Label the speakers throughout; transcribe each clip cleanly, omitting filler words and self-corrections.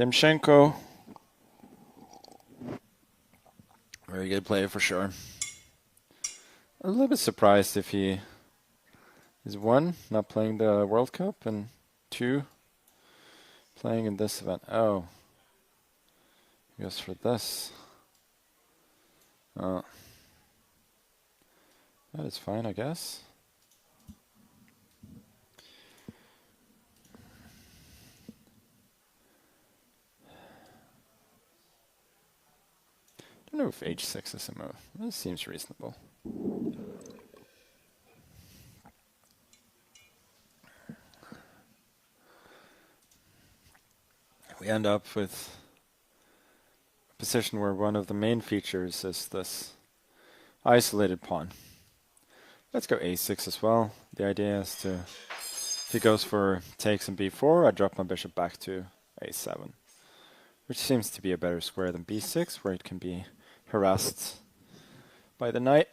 Speaker 1: Demchenko. Very good player for sure. I'm a little bit surprised if he is 1, not playing the World Cup, and 2, playing in this event. Oh. He goes for this. Oh. That is fine, I guess. I don't know if h6 is a move. This seems reasonable. We end up with a position where one of the main features is this isolated pawn. Let's go a6 as well. The idea is to, if he goes for takes in b4, I drop my bishop back to a7, which seems to be a better square than b6, where it can be harassed by the knight.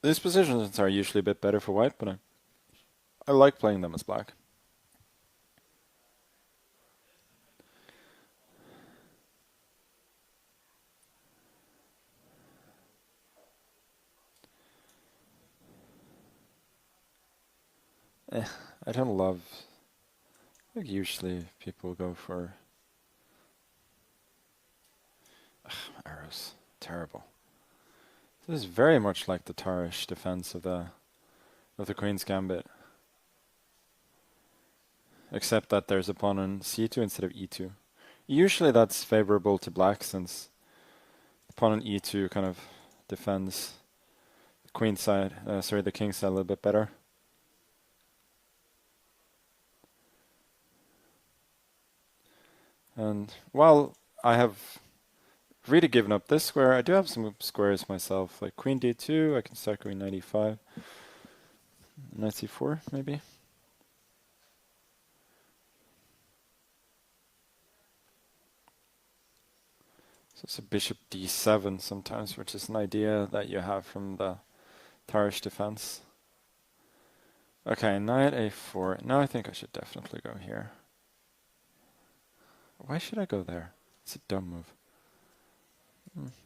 Speaker 1: These positions are usually a bit better for white, but I like playing them as black. I don't love, like usually people go for arrows. Terrible. This is very much like the Tarish defense of the Queen's Gambit. Except that there's a pawn on c2 instead of e2. Usually that's favorable to black, since the pawn on e2 kind of defends the queen side, the king side a little bit better. And while I have really given up this square, I do have some squares myself, like queen d2, I can start going knight e5, knight c4 maybe. So it's a bishop d7 sometimes, which is an idea that you have from the Tarish defense. Okay, knight a4. Now I think I should definitely go here. Why should I go there? It's a dumb move.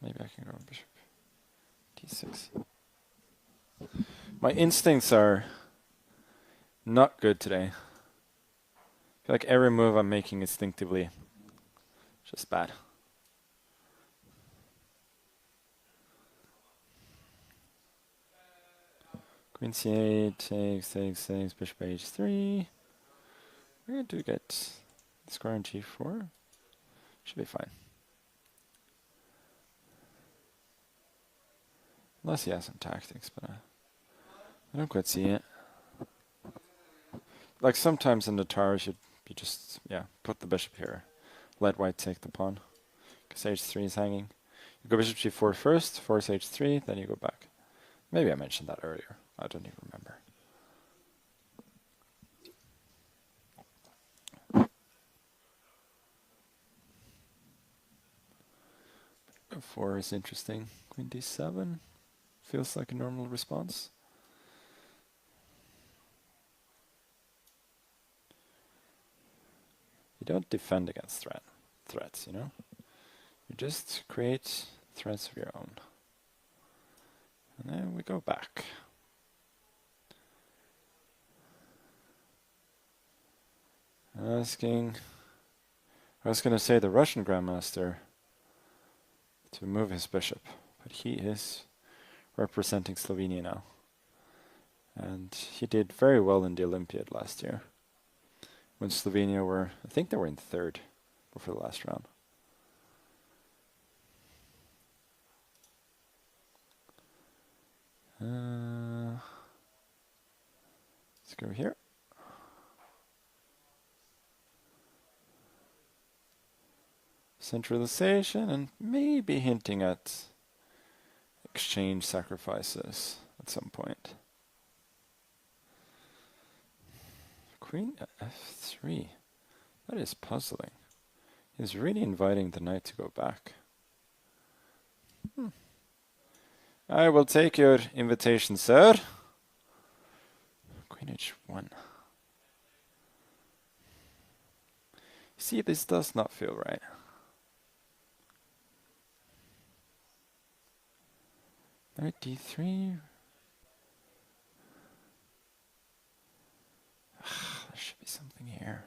Speaker 1: Maybe I can go bishop d6. My instincts are not good today. I feel like every move I'm making instinctively is just bad. Queen c8, takes, bishop h3. We're going to get square on g4. Should be fine. Unless he has some tactics, but I don't quite see it. Like sometimes in the tower you just, put the bishop here. Let white take the pawn. Because h3 is hanging. You go bishop g4 first, force h3, then you go back. Maybe I mentioned that earlier. I don't even remember. F4 is interesting. Queen d7 feels like a normal response. You don't defend against threats, you know? You just create threats of your own. And then we go back. Asking, I was going to say the Russian grandmaster to move his bishop, but he is representing Slovenia now. And he did very well in the Olympiad last year, when Slovenia were, I think they were in third before the last round. Let's go here. Centralization, and maybe hinting at exchange sacrifices at some point. Queen f3. That is puzzling. He's really inviting the knight to go back. I will take your invitation, sir. Queen h1. See, this does not feel right. Knight d3. There should be something here.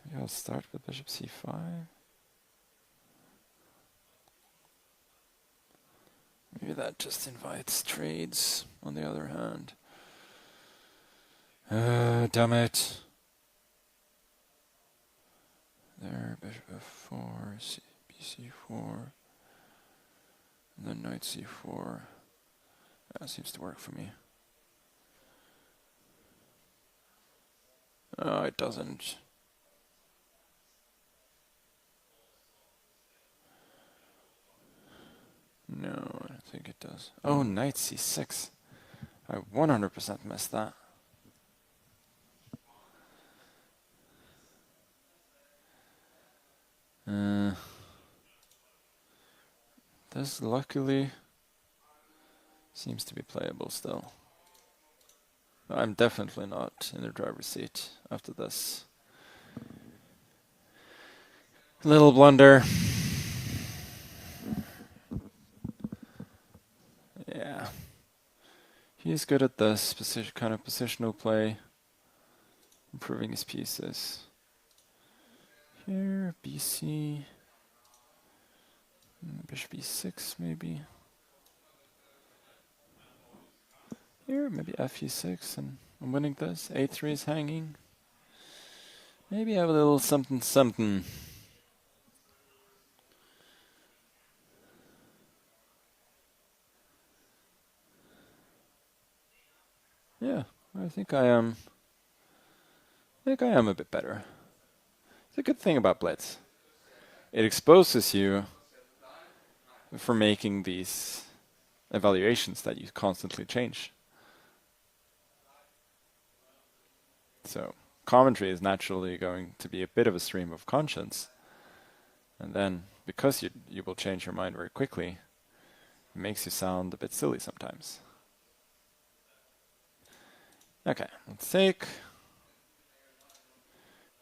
Speaker 1: Maybe I'll start with bishop c5. Maybe that just invites trades on the other hand. Damn it. There, bishop f4, bc4, and then knight c4. That seems to work for me. Oh, it doesn't. No, I don't think it does. Oh, knight c6. I 100% missed that. This luckily seems to be playable still. I'm definitely not in the driver's seat after this little blunder. Yeah. He's good at this kind of positional play, improving his pieces. Here, BC, bishop e6 maybe. Here, maybe fe6, and I'm winning this. a3 is hanging. Maybe I have a little something something. Yeah, I think I am. I think I am a bit better. It's a good thing about blitz. It exposes you for making these evaluations that you constantly change. So commentary is naturally going to be a bit of a stream of conscience. And then, because you will change your mind very quickly, it makes you sound a bit silly sometimes. Okay, let's take,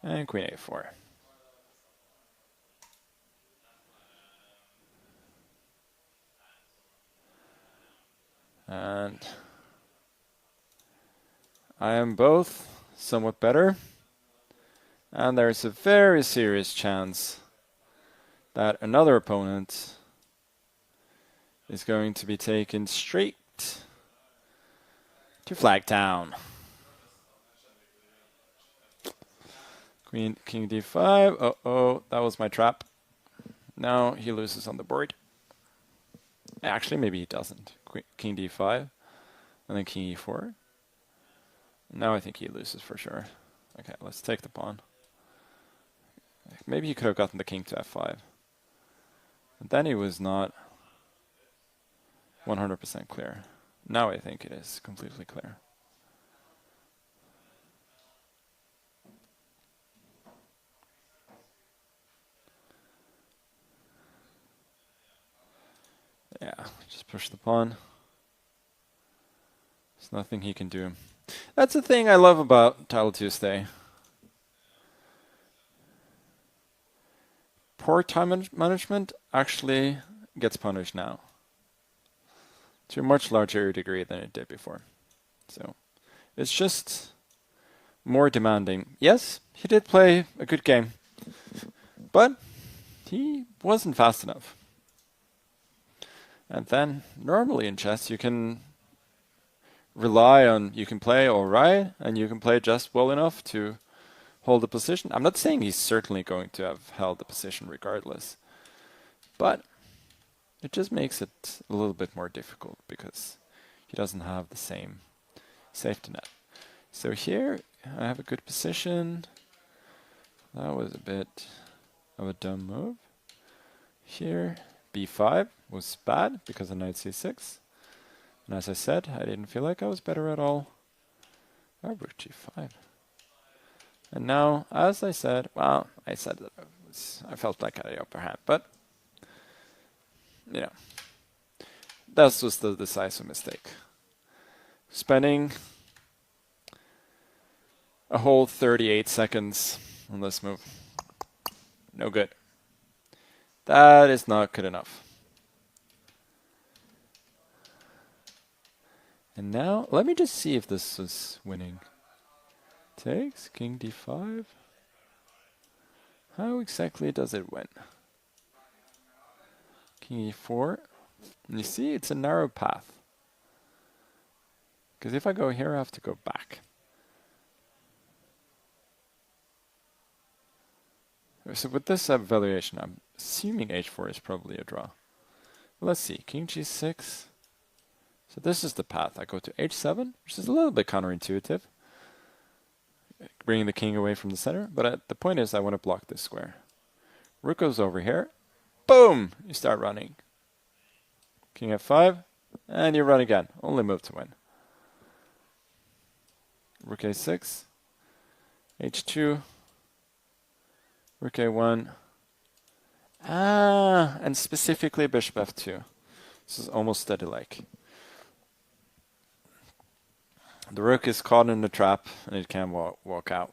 Speaker 1: and queen a4. And I am both somewhat better, and there's a very serious chance that another opponent is going to be taken straight to Flagtown. King d5. Uh-oh, that was my trap. Now he loses on the board. Actually, maybe he doesn't. King d5, and then king e4. Now I think he loses for sure. Okay, let's take the pawn. Maybe he could have gotten the king to f5. But then he was not 100% clear. Now I think it is completely clear. Yeah, just push the pawn. There's nothing he can do. That's the thing I love about Title Tuesday. Poor time management actually gets punished now, to a much larger degree than it did before. So it's just more demanding. Yes, he did play a good game, but he wasn't fast enough. And then normally in chess you can rely on, you can play all right, and you can play just well enough to hold the position. I'm not saying he's certainly going to have held the position regardless, but it just makes it a little bit more difficult because he doesn't have the same safety net. So here I have a good position. That was a bit of a dumb move. Here b5 was bad because of knight c6. And as I said, I didn't feel like I was better at all. Rook g5. And now, as I said, well, I said that I felt like I had the upper hand, but you know, that was the decisive mistake. Spending a whole 38 seconds on this move. No good. That is not good enough. And now, let me just see if this is winning. Takes, king d5. How exactly does it win? King e4. And you see, it's a narrow path. Because if I go here, I have to go back. So with this evaluation, I'm assuming h4 is probably a draw. Let's see, king g6. So this is the path. I go to h7, which is a little bit counterintuitive, bringing the king away from the center. But the point is, I want to block this square. Rook goes over here. Boom! You start running. King f5, and you run again. Only move to win. Rook a6, h2, Rook a1, and specifically bishop f2. This is almost steady-like. The rook is caught in the trap, and it can't walk out.